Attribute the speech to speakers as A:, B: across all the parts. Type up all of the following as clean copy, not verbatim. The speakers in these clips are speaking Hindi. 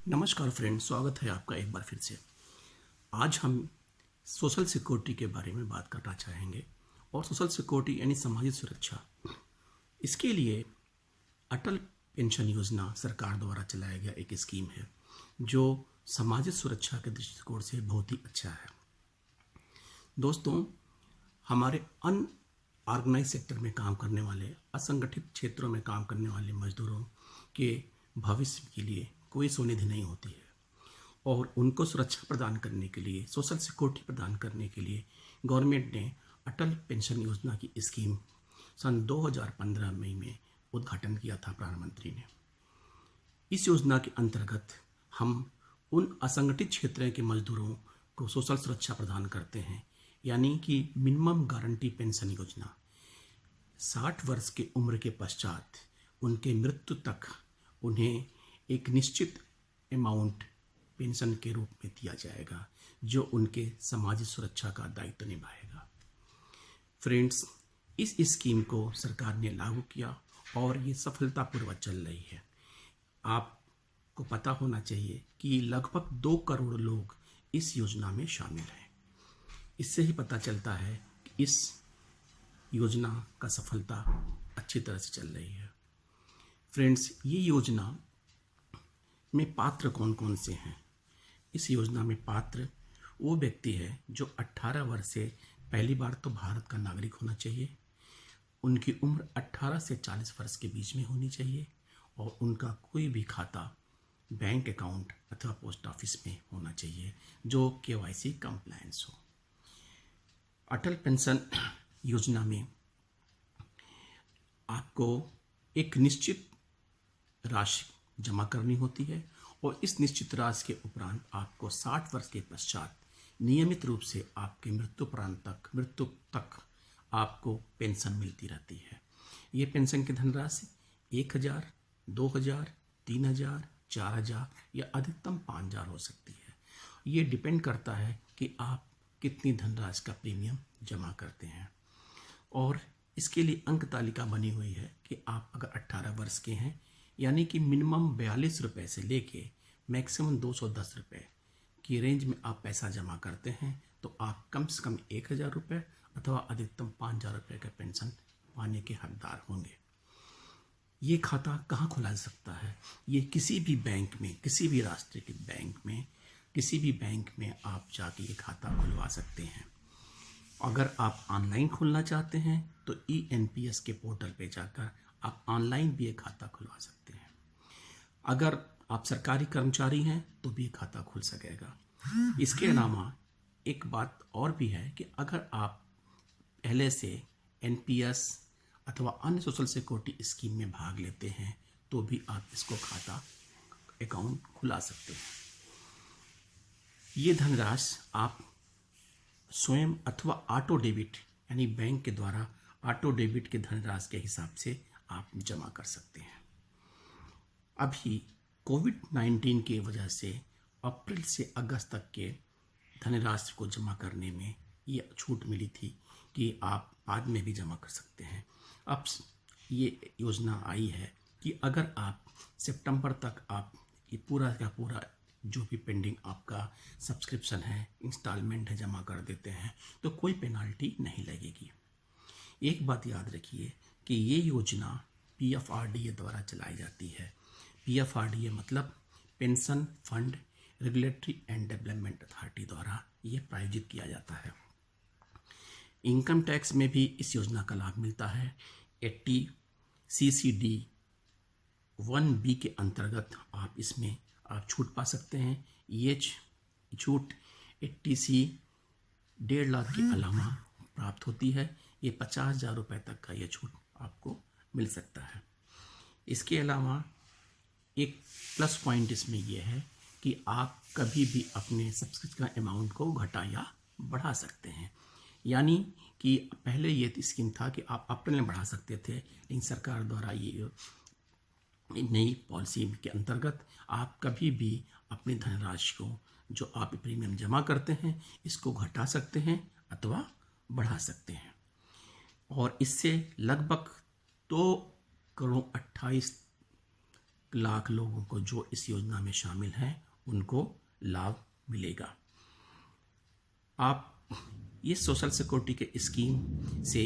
A: नमस्कार फ्रेंड, स्वागत है आपका एक बार फिर से। आज हम सोशल सिक्योरिटी के बारे में बात करना चाहेंगे। और सोशल सिक्योरिटी यानी सामाजिक सुरक्षा, इसके लिए अटल पेंशन योजना सरकार द्वारा चलाया गया एक स्कीम है जो सामाजिक सुरक्षा के दृष्टिकोण से बहुत ही अच्छा है। दोस्तों, हमारे अनऑर्गेनाइज सेक्टर में काम करने वाले, असंगठित क्षेत्रों में काम करने वाले मजदूरों के भविष्य के लिए कोई सुनिधि नहीं होती है और उनको सुरक्षा प्रदान करने के लिए, सोशल सिक्योरिटी प्रदान करने के लिए गवर्नमेंट ने अटल पेंशन योजना की स्कीम सन 2015 मई में उद्घाटन किया था प्रधानमंत्री ने। इस योजना के अंतर्गत हम उन असंगठित क्षेत्र के मजदूरों को सोशल सुरक्षा प्रदान करते हैं, यानी कि मिनिमम गारंटी पेंशन योजना। 60 वर्ष की उम्र के पश्चात उनके मृत्यु तक उन्हें एक निश्चित अमाउंट पेंशन के रूप में दिया जाएगा जो उनके सामाजिक सुरक्षा का दायित्व निभाएगा। फ्रेंड्स, इस स्कीम को सरकार ने लागू किया और ये सफलतापूर्वक चल रही है। आपको पता होना चाहिए कि लगभग 2 करोड़ लोग इस योजना में शामिल हैं। इससे ही पता चलता है कि इस योजना का सफलता अच्छी तरह से चल रही है। फ्रेंड्स, ये योजना में पात्र कौन कौन से हैं? इस योजना में पात्र वो व्यक्ति है जो 18 वर्ष से पहली बार तो भारत का नागरिक होना चाहिए, उनकी उम्र 18 से 40 वर्ष के बीच में होनी चाहिए और उनका कोई भी खाता बैंक अकाउंट अथवा पोस्ट ऑफिस में होना चाहिए जो KYC कंप्लायंस हो। अटल पेंशन योजना में आपको एक निश्चित राशि जमा करनी होती है और इस निश्चित राशि के उपरांत आपको 60 वर्ष के पश्चात नियमित रूप से आपके मृत्यु तक आपको पेंशन मिलती रहती है। ये पेंशन की धनराशि 1000, 2000, 3000, 4000 या अधिकतम 5000 हो सकती है। ये डिपेंड करता है कि आप कितनी धनराशि का प्रीमियम जमा करते हैं। और इसके लिए अंक तालिका बनी हुई है कि आप अगर 18 वर्ष के हैं, यानी कि मिनिमम 42 रुपये से लेके मैक्सिमम 210 रुपये की रेंज में आप पैसा जमा करते हैं तो आप कम से कम 1000 रुपये अथवा अधिकतम 5000 रुपये का पेंशन पाने के हकदार होंगे। ये खाता कहाँ खुला जा सकता है? ये किसी भी बैंक में, किसी भी राष्ट्रीयकृत बैंक में, किसी भी बैंक में आप जाके ये खाता खुलवा सकते हैं। अगर आप ऑनलाइन खोलना चाहते हैं तो ENPS के पोर्टल पे जाकर आप ऑनलाइन भी एक खाता खुलवा सकते हैं। अगर आप सरकारी कर्मचारी हैं तो भी एक खाता खुल सकेगा। इसके अलावा एक बात और भी है कि अगर आप पहले से NPS अथवा अन्य सोशल सिक्योरिटी स्कीम में भाग लेते हैं तो भी आप इसको खाता अकाउंट खुला सकते हैं। ये धनराशि आप स्वयं अथवा ऑटो डेबिट यानी बैंक के द्वारा ऑटो डेबिट के धनराशि के हिसाब से आप जमा कर सकते हैं। अभी कोविड-19 की वजह से अप्रैल से अगस्त तक के धनराशि को जमा करने में ये छूट मिली थी कि आप बाद में भी जमा कर सकते हैं। अब ये योजना आई है कि अगर आप सितंबर तक आप ये पूरा का पूरा जो भी पेंडिंग आपका सब्सक्रिप्शन है, इंस्टॉलमेंट है, जमा कर देते हैं तो कोई पेनाल्टी नहीं लगेगी। एक बात याद रखिए कि ये योजना PFRDA द्वारा चलाई जाती है। PFRDA मतलब pension fund regulatory and development authority द्वारा ये प्रायोजित किया जाता है। इनकम टैक्स में भी इस योजना का लाभ मिलता है। 80 CCD 1B के अंतर्गत आप इसमें आप छूट पा सकते हैं। ये छूट 80C 1.5 लाख के अलावा प्राप्त होती है। ये 50,000 रुपये तक का ये छूट आपको मिल सकता है। इसके अलावा एक प्लस पॉइंट इसमें यह है कि आप कभी भी अपने सब्सक्रिप्शन अमाउंट को घटा या बढ़ा सकते हैं। यानी कि पहले ये स्कीम था कि आप अप्रैल में बढ़ा सकते थे, लेकिन सरकार द्वारा ये नई पॉलिसी के अंतर्गत आप कभी भी अपनी धनराशि को जो आप प्रीमियम जमा करते हैं इसको घटा सकते हैं अथवा बढ़ा सकते हैं। और इससे लगभग 2 करोड़ 28 लाख लोगों को जो इस योजना में शामिल हैं उनको लाभ मिलेगा। आप इस सोशल सिक्योरिटी के स्कीम से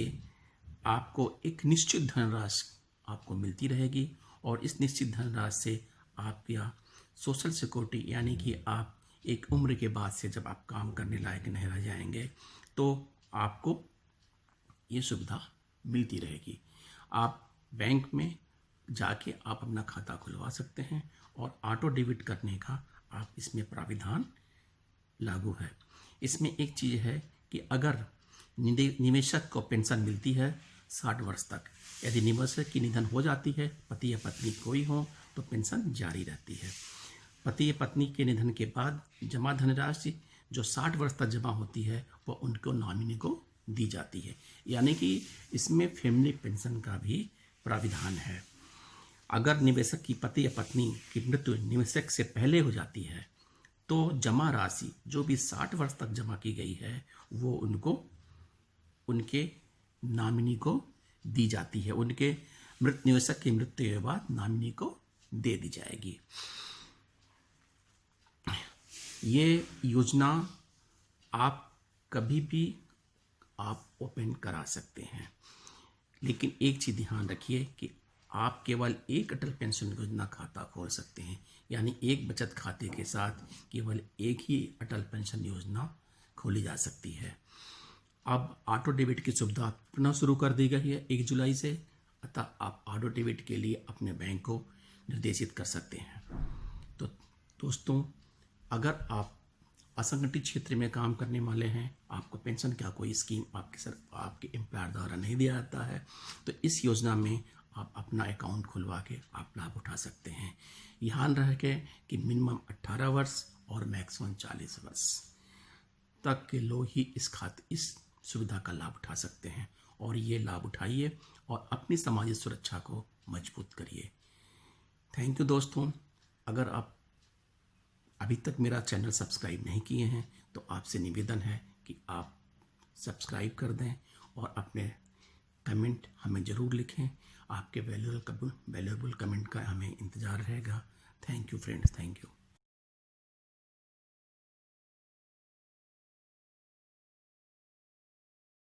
A: आपको एक निश्चित धनराशि आपको मिलती रहेगी और इस निश्चित धनराशि से आपका सोशल सिक्योरिटी यानी कि आप एक उम्र के बाद से जब आप काम करने लायक नहीं रह जाएंगे तो आपको ये सुविधा मिलती रहेगी। आप बैंक में जाके आप अपना खाता खुलवा सकते हैं और ऑटो डेबिट करने का आप इसमें प्राविधान लागू है। इसमें एक चीज़ है कि अगर निवेशक को पेंशन मिलती है 60 वर्ष तक, यदि निवेशक की निधन हो जाती है, पति या पत्नी कोई हो, तो पेंशन जारी रहती है। पति या पत्नी के निधन के बाद जमा धनराशि जो 60 वर्ष तक जमा होती है वो उनको नॉमिनी को दी जाती है, यानी कि इसमें फैमिली पेंशन का भी प्राविधान है। अगर निवेशक की पति या पत्नी की मृत्यु निवेशक से पहले हो जाती है तो जमा राशि जो भी 60 वर्ष तक जमा की गई है वो उनको उनके नॉमिनी को दी जाती है, उनके निवेशक की मृत्यु के बाद नॉमिनी को दे दी जाएगी। ये योजना आप कभी भी आप ओपन करा सकते हैं, लेकिन एक चीज़ ध्यान रखिए कि आप केवल एक अटल पेंशन योजना खाता खोल सकते हैं, यानी एक बचत खाते के साथ केवल एक ही अटल पेंशन योजना खोली जा सकती है। अब ऑटो डेबिट की सुविधा पुनः शुरू कर दी गई है 1 जुलाई से, अतः आप ऑटो डेबिट के लिए अपने बैंक को निर्देशित कर सकते हैं। तो दोस्तों, अगर आप असंगठित क्षेत्र में काम करने वाले हैं, आपको पेंशन का कोई स्कीम आपके एम्प्लॉयर द्वारा नहीं दिया जाता है, तो इस योजना में आप अपना अकाउंट खुलवा के आप लाभ उठा सकते हैं। ध्यान रहे कि मिनिमम 18 वर्ष और मैक्सिमम 40 वर्ष तक के लोग ही इस सुविधा का लाभ उठा सकते हैं, और ये लाभ उठाइए और अपनी सामाजिक सुरक्षा को मजबूत करिए। थैंक यू दोस्तों। अगर आप अभी तक मेरा चैनल सब्सक्राइब नहीं किए हैं तो आपसे निवेदन है कि आप सब्सक्राइब कर दें और अपने कमेंट हमें ज़रूर लिखें। आपके वैल्यूएबल कमेंट का हमें इंतज़ार रहेगा। Thank you friends, thank you.